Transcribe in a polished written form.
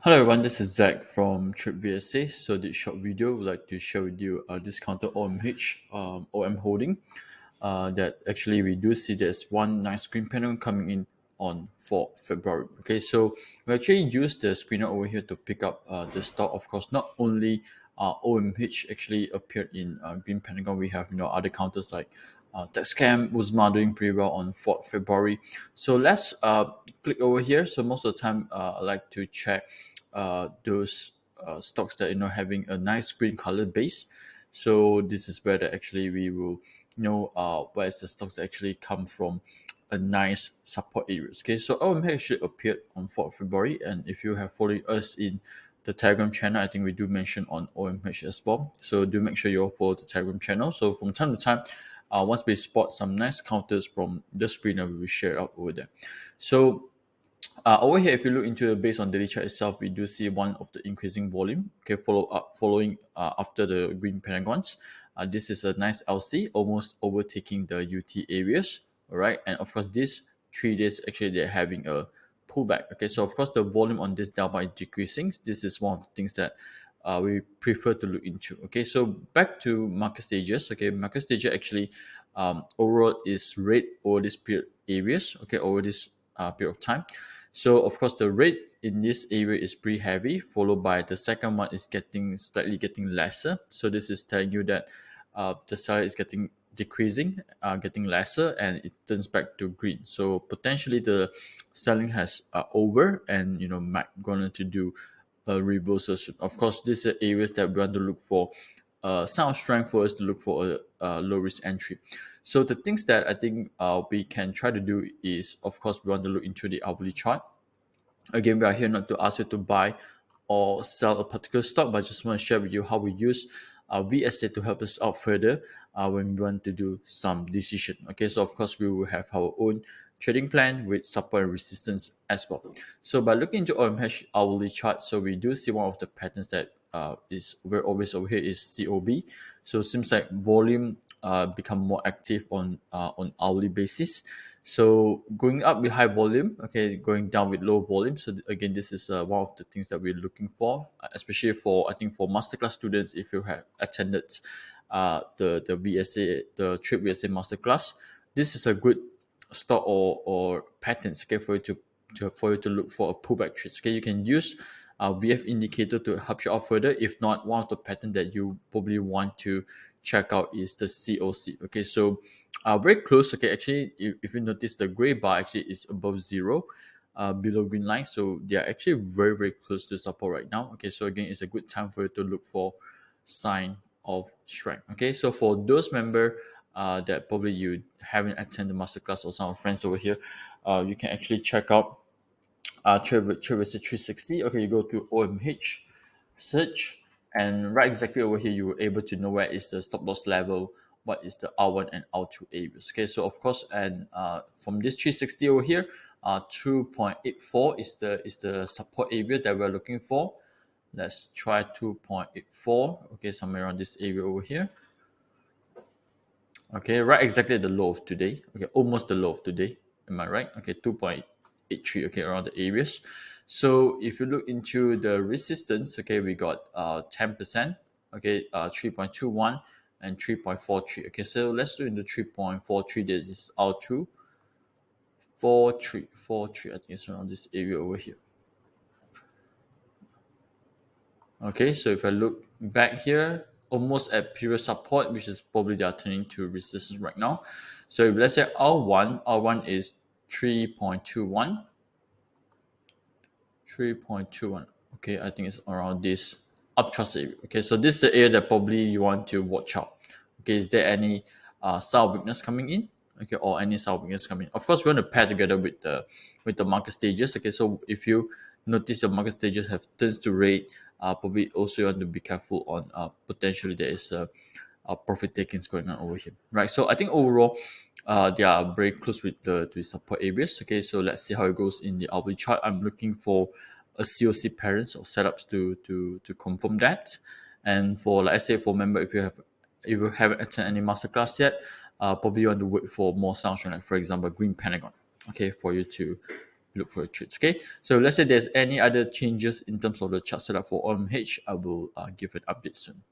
Hello everyone, this is Zach from Trip VSA. So this short video, would like to share with you this counter OMH OM holding. That actually we do see there's one nice green panel coming in on 4th February. Okay, so we actually use the screener over here to pick up the stock. Of course, not only OMH actually appeared in Green Pentagon, we have other counters like TechScam, Uzma doing pretty well on 4th February. So let's click over here. So most of the time, I like to check those stocks that having a nice green color base. So this is where that actually we will know where is the stocks that actually come from a nice support areas. Okay, so OMH actually appeared on 4th February, and if you have followed us in the Telegram channel, I think we do mention on OMH as well. So do make sure you all follow the Telegram channel. So from time to time, once we spot some nice counters from the screener, we will share out over there. So over here, if you look into the based on daily chart itself, we do see one of the increasing volume. Okay, following after the green pentagons. This is a nice LC, almost overtaking the UT areas. All right, and of course, these 3 days actually they're having a pullback. Okay, so of course the volume on this delta is decreasing. This is one of the things that we prefer to look into. Okay, so back to market stages. Okay, market stages actually overall is red over this period areas. Okay, over this period of time. So of course the rate in this area is pretty heavy, followed by the second one is getting lesser. So this is telling you that the seller is getting decreasing, getting lesser, and it turns back to green. So potentially the selling has over, and might going to do a reversal soon. Of course, these are areas that we want to look for. Sound strength for us to look for a low risk entry. So the things that I think we can try to do is, of course, we want to look into the hourly chart. Again, we are here not to ask you to buy or sell a particular stock, but just want to share with you how we use VSA to help us out further when we want to do some decision. Okay, so of course we will have our own trading plan with support and resistance as well. So by looking into OMH hourly chart, so we do see one of the patterns that is very obvious over here is COB. So it seems like volume become more active on hourly basis. So going up with high volume, okay, going down with low volume. So again, this is one of the things that we're looking for, especially for I think for masterclass students. If you have attended the VSA, the Trip VSA masterclass, this is a good stock or patterns, okay, for you to look for a pullback trades. Okay, you can use VF indicator to help you out further. If not, one of the pattern that you probably want to check out is the COC. Okay, so very close. Okay, actually, if you notice, the gray bar actually is above zero, below green line. So they are actually very, very close to support right now. Okay, so again, it's a good time for you to look for sign of strength. Okay, so for those member that probably you haven't attended the masterclass or some friends over here, you can actually check out Traverse 360. Okay, you go to OMH, search, and right exactly over here, you were able to know where is the stop loss level, what is the R1 and R2 areas. Okay, so of course, and from this 360 over here, 2.84 is the support area that we're looking for. Let's try 2.84. Okay, somewhere around this area over here. Okay, right exactly the low of today. Okay, almost the low of today. Am I right? Okay, 2.83. Okay, around the areas. So if you look into the resistance, okay, we got 10%. Okay, 3.21 and 3.43. Okay, so let's do into 3.43. This is R2. 43. I think it's around this area over here. Okay, so if I look back here, almost at previous support, which is probably they are turning to resistance right now. So if let's say R1 is 3.21. 3.21. Okay, I think it's around this uptrust area. Okay, so this is the area that probably you want to watch out. Okay, is there any sell weakness coming in? Okay, or any sell weakness coming in? Of course, we want to pair together with the market stages. Okay, so if you notice your market stages have turns to red, probably also you want to be careful on potentially there is profit takings going on over here, right? So I think overall, they are very close with the support areas. Okay, so let's see how it goes in the hourly chart. I'm looking for a COC parents or setups to confirm that. And for like I say, for member, if you haven't attended any masterclass yet, probably you want to wait for more sound, like for example, Green Pentagon. Okay, for you to look for your trades. Okay, so let's say there's any other changes in terms of the chart setup for OMH, I will give an update soon.